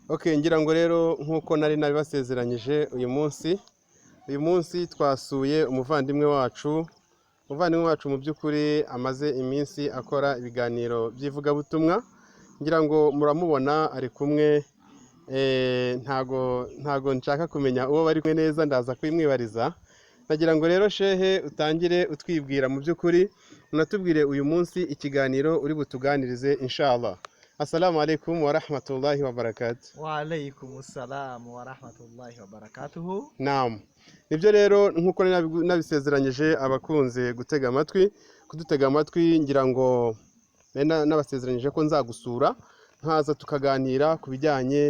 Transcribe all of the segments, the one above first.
Okay, ngira ngo rero nkuko nari nabibasezeranyije uyu munsi twasuye umuvandimwe wacu mu by'ukuri amaze iminsi akora ibiganiro by'ivugabutumwa. Ngira ngo muramubona ari kumwe, ntago nshaka kumenya uwo bari kumwe neza, ndaza kwimwibariza. Nagira ngo rero shehe utangire utwibwira mu by'ukuri, unatubwire uyu munsi ikiganiro uri butuganirize inshallah. Assalamu alaikum wa rahmatullahi wa barakatuh. Wa alaikum assalam wa rahmatullahi wa barakatuh. Naam. Nibyo rero nkuko nabisezeranyije abakunze kudutega amatwi, ngira ngo nabasezeranyije ko nzagusura nkaza tukaganira ku bijyanye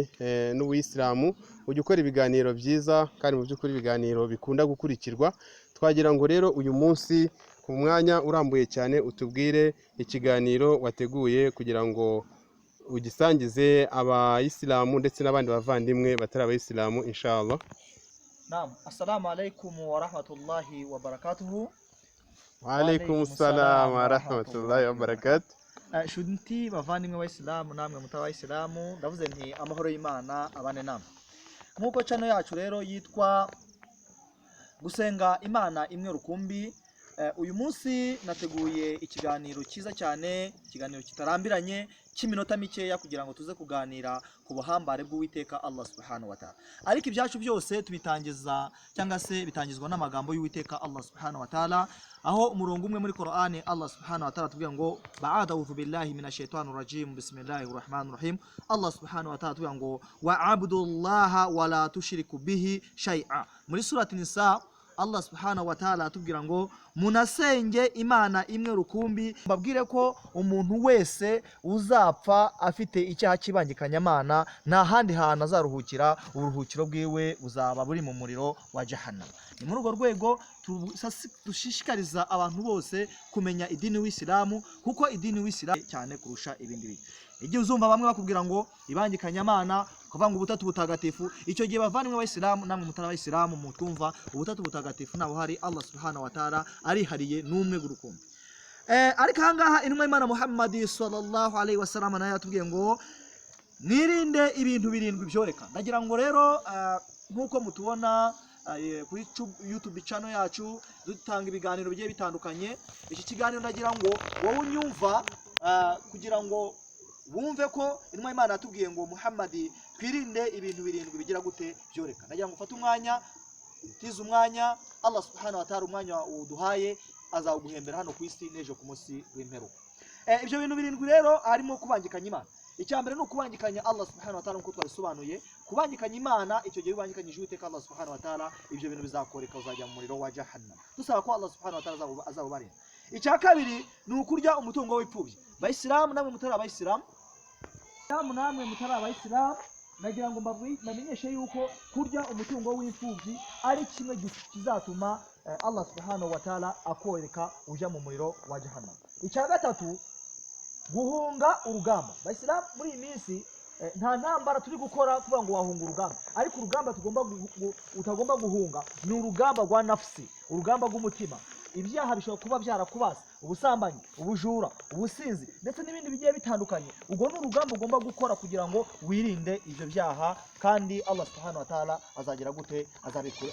n'Ubuyisilamu. Ujye ukora ibiganiro byiza kandi mu by'ukuri ibiganiro bikunda gukurikirwa. Twagira ngo rero uyu munsi ku mwanya urambuye cyane utubwire ikiganiro wateguye kugira ngo ugisangize abayisilamu ndetse n'abandi bavandimwe batari abayisilamu inshallah. Naam, assalamu alaikum wa rahmatullahi wa barakatuh. Wa alaikum assalam wa rahmatullahi wa barakatuh. Shunti bavandimwe b'Abayisilamu namwe mutabayisilamu, ndavuze nti amahoro y'Imana abane namwe. Nkuko channel yacu rero yitwa gusenga Imana imwe rukumbi, uyu munsi nateguye ikiganiro cyiza cyane, ikiganiro kitarambiranye cy'iminota mikeya kugira ngo tuze kuganira ku buhambare bw'Uwiteka Allah subhanahu wa ta'ala. Ariko ibyacu byose tubitangiza cyangwa se bitangizwa n'amagambo y'Uwiteka Allah subhanahu wa ta'ala, aho umurongo umwe muri Qur'ani Allah subhanahu wa ta'ala tubwira ngo ba'udhu billahi minash shaitanir rajim bismillahir rahmanir rahim. Allah subhanahu wa ta'ala tubwira ngo wa'budullaha wa la tushriku bihi shay'a. Muri surati Nisa Allah subhanahu wa ta'ala atubwira ngo munasenge Imana imwe rukumbi. Mbabwire ko umuntu wese uzapfa afite icyaha kibangikanya Imana nta handi hantu azaruhukira, uburuhukiro bwiwe buzaba buri mu muriro wa Jahannam. Ni muri urwo rwego dushishikariza abantu bose kumenya idini y'Isilamu, kuko idini y'Isilamu cyane kurusha ibindi bintu. Igihe uzumva bamwe bakubwira ngo ibangikanya Imana, kuvuga ngo ubutatu butagatifu, icyo gihe bavandimwe b'Abayisilamu namwe mutari Abayisilamu mutwumva ubutatu butagatifu nabo hari Allah subhanahu wa ta'ala arihariye n'umwe gurukumbi. Ariko ahangaha intumwa y'Imana Muhammad sallallahu alaihi wasallam nayo yatubwiye ngo mwirinde ibintu birindwi byoreka. Ndagira ngo rero nkuko mutubona kuri YouTube channel yacu dutanga ibiganiro bigiye bitandukanye, iki kiganiro ndagira ngo wowe unyumva kugira ngo wumve ko intumwa y'Imana yatubwiye ngo Muhammad twirinde ibintu birindwi bigira gute byoreka. Ndagira ngo ufate umwanya, utize umwanya, Allah subhanahu wa ta'ala umwanya uduhaye azawuguhembera hano ku isi n'ejo ku munsi w'imperuka. Ibyo bintu birindwi rero harimo kubangikanya Imana. Icyambere no kubangikanya Allah subhanahu wa ta'ala nkuko twabisobanuye. Kubangikanya Imana, icyo gihe ubangikanyije Uwiteka Allah subhanahu wa ta'ala, ibyo bintu bizakoreka uzajya mu muriro wa Jahannam. Dusaba ko Allah subhanahu wa ta'ala azabubarinda. Icya kabiri ni ukurya umutungo w'ipfubyi. Bayisilamu namwe mutari Abayisilamu, namwe mutari Abayisilamu, nagira ngo mbamenyeshe yuko kurya umutungo w'imfubyi ari kimwe kizatuma Allah subhanahu wa ta'ala akoreka ujya mu muriro wa Jahannam. Icya gatatu, guhunga urugamba. Bayisilamu muri iyi minsi nta ntambara turi gukora kuvuga ngo wahunga urugamba, ariko urugamba utagomba guhunga ni urugamba rwa nafsi, urugamba rw'umutima. Ibyaha bishobora kuba byarakubaza, ubusambanyi, ubujura, ubusinzi ndetse n'ibindi bigiye bitandukanye. Ubwo ni urugamba ugomba gukora kugira ngo wirinde ibyo byaha, kandi Allah subhanahu wa ta'ala azagira gute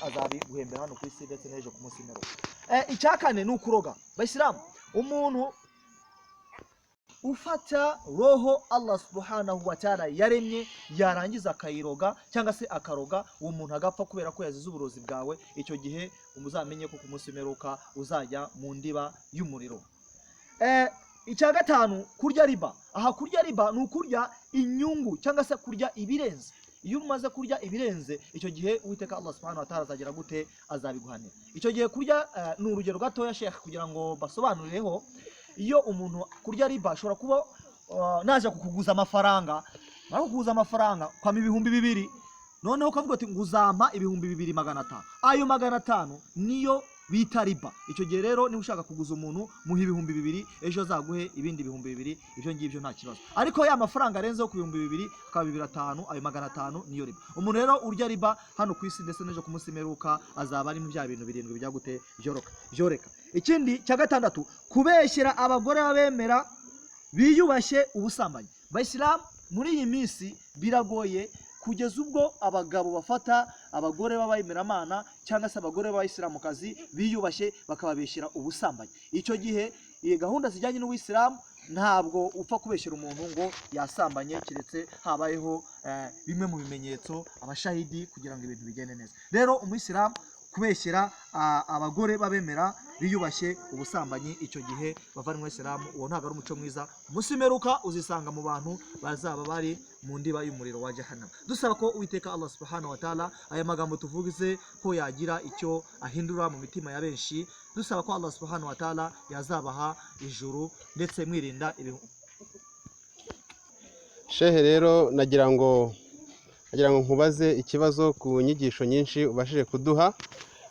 azabiguhembera hano ku isi ndetse n'ejo ku munsi w'imperuka. Icya kane ni ukuroga. Bayisilamu, umuntu ufata roho Allah subhanahu wa ta'ala yaremye yarangiza akayiroga cyangwa se akaroga, uwo muntu agapfa kubera ko yazize uburozi bwawe, icyo gihe umuzamenye ko ku munsi w'imperuka uzajya mu ndiba y'umuriro. Icya gatanu, kurya riba. Aha kurya riba ni ukurya inyungu cyangwa se kurya ibirenze. Iyo umaze kurya ibirenze, icyo gihe Uwiteka Allah subhanahu wa ta'ala azagira gute azabiguhanira. Icyo gihe kurya ni urugero gatoya Sheikh kugira ngo basobanurireho. Iyo umuntu kurya riba ashobora kuba naje kukuguza amafaranga, kukuguza amafaranga kwa 2,200, noneho ukavuga ati nguzampa 2,250. Ayo 500 niyo bita riba. Icyo gihe rero niba ushaka kuguza umuntu muha 2,200, ejo azaguhe ibindi 2,200, ibyo ngibyo nta kibazo. Ariko ya mafaranga arenzeho ku 2,200 akaba 2,500, ayo 500 niyo riba. Umuntu rero urya riba hano ku isi ndetse n'ejo ku munsi w'imperuka azaba ari mu bya bintu birindwi bijya gute byoreka. Ikindi cya gatandatu, kubeshyera abagore babemera biyubashye ubusambanyi. Bayisilamu muri iyi minsi biragoye kugeza ubwo abagabo bafata abagore b'abayemeramana cyangwa se abagore b'abayisilamukazi biyubashye bakababeshyira ubusambanyi. Icyo gihe iyi gahunda zijyanye n'Uwisilamu ntabwo upfa kubeshyira umuntu ngo yasambanye, keretse habayeho bimwe mu bimenyetso, abashahidi, kugira ngo ibintu bigende neza. Rero umuyisilamu kubeshyira abagore babemera biyubashye ubusambanyi, icyo gihe bavandimwe Isilamu, uwo ntabwo ari umuco mwiza. Umunsi w'imperuka uzisanga mu bantu bazaba bari mu ndiba y'umuriro wa Jahannam. Dusaba ko Uwiteka Allah subhanahu wa ta'ala aya magambo tuvuze ko yagira icyo ahindura mu mitima ya benshi. Dusaba ko Allah subhanahu wa ta'ala yazabaha ijuru, ndetse mwirinda Shehe, rero nagira ngo nkubaze ikibazo ku nyigisho nyinshi ubashije kuduha.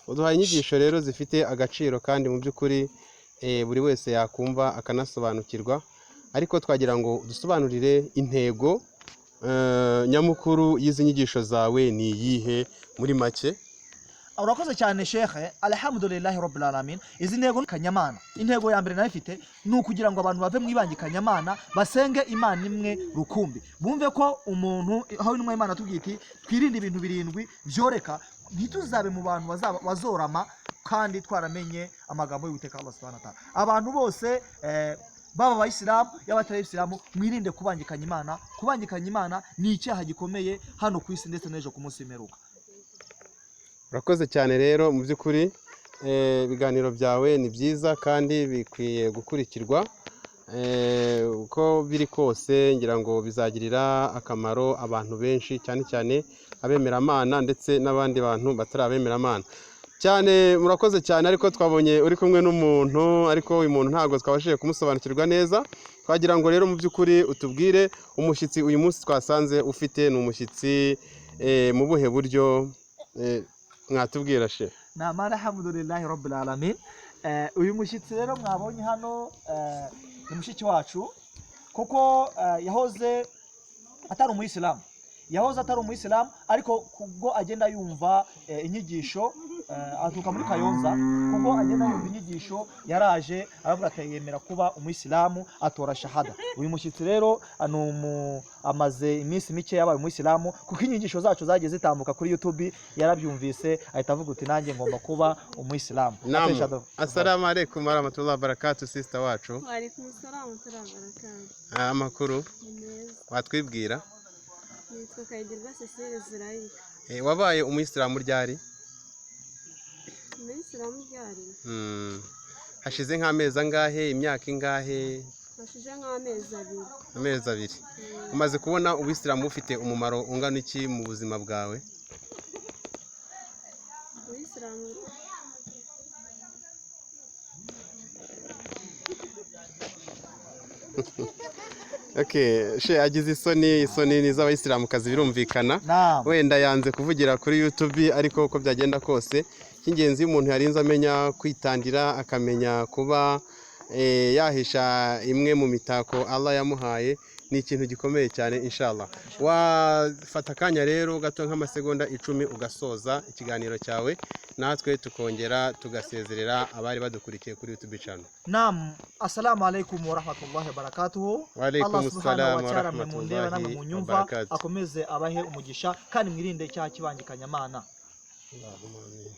Uduhaye inyigisho rero zifite agaciro kandi mu by'ukuri buri wese yakumva akanasobanukirwa, ariko twagira ngo dusobanurire intego nyamukuru y'izi nyigisho zawe ni iyihe muri make? Urakoze cyane Sheikh, alhamdulillahi rabbil alamin. Izi ntego kanyamana, intego ya mbere nayo ifite ni ukugira ngo abantu bave mu ibangikanyamana basenge Imana imwe rukumbi, bumve ko umuntu aho intumwa y'Imana tubwiye iti twirinde ibintu birindwi byoreka ntituzabe mu bantu bazorama, kandi twaramenye amagambo y'Uwiteka Allah subhanahu wa ta'ala. Abantu bose baba abayisilamu y'abatari abayisilamu, mwirinde kubangikanya Imana. Kubangikanya Imana ni icyaha gikomeye hano ku isi ndetse n'ejo ku munsi w'imperuka. Urakoze cyane rero, mu by'ukuri ibiganiro byawe ni byiza kandi bikwiye gukurikirwa. Uko biri kose ngira ngo bizagirira akamaro abantu benshi, cyane cyane abemeramana ndetse n'abandi bantu batari abemeramana cyane. Murakoze cyane, ariko twabonye uri kumwe n'umuntu, ariko uyu muntu ntabwo twabashije kumusobanukirwa neza. Twagira ngo rero mu by'ukuri utubwire umushyitsi uyu munsi twasanze ufite ni umushyitsi mu buhe buryo mwatubwira Sheikh? Alhamdulillahi rabbil alamin. Uyu mushyitsi rero mwabonye hano ni mushiki wacu, kuko yahoze atari umuyisilamu, ariko kubwo agenda yumva inyigisho, aturuka muri Kayonza, kubwo agenda yumva inyigisho yaraje aravuga ati yemera kuba umuyisilamu, atora shahada. Uyu mushyitsi rero amaze iminsi mike yabaye umuyisilamu, kuko inyigisho zacu zagiye zitambuka kuri YouTube, yarabyumvise ahita avuga uti nanjye ngomba kuba umuyisilamu. Assalamu alaikum warahmatullahi wabarakatuh. Sister wacu. Wa alaikum assalam warahmatullahi wabarakatuh. Amakuru? Watwibwira? Nitwa Kayigirwa Cecile Zurayika. Wabaye umuyisilamu ryari? Umuyisilamu ryari? Hashize nk'amezi angahe, imyaka ingahe? Hashize nk'amezi 2. Amezi 2. Umaze kubona ubuyisilamu ufite umumaro ungana iki mu buzima bwawe? Ubuyisilamu Okay, she agize isoni ni z'abayisilamukazi birumvikana. Wenda yanze kuvugira kuri YouTube, ariko uko byagenda kose cy'ingenzi umuntu yarinze amenya kwitandira, akamenya kuba yahisha imwe mu mitako Allah yamuhaye, ni ikintu gikomeye cyane. Inshallah wafata akanya rero gato nk'amasegonda 10 ugasoza ikiganiro cyawe, natwe tukongera tugasezerera abari badukurikiye kuri YouTube channel. Naam, assalamu alaikum warahmatullahi wabarakatuh. Allah subhanahu wa rahmatullahi wabarakatuh akomeze abahe umugisha, kandi mwirinde icyaha kibangikanya Imana. Allahumma amin.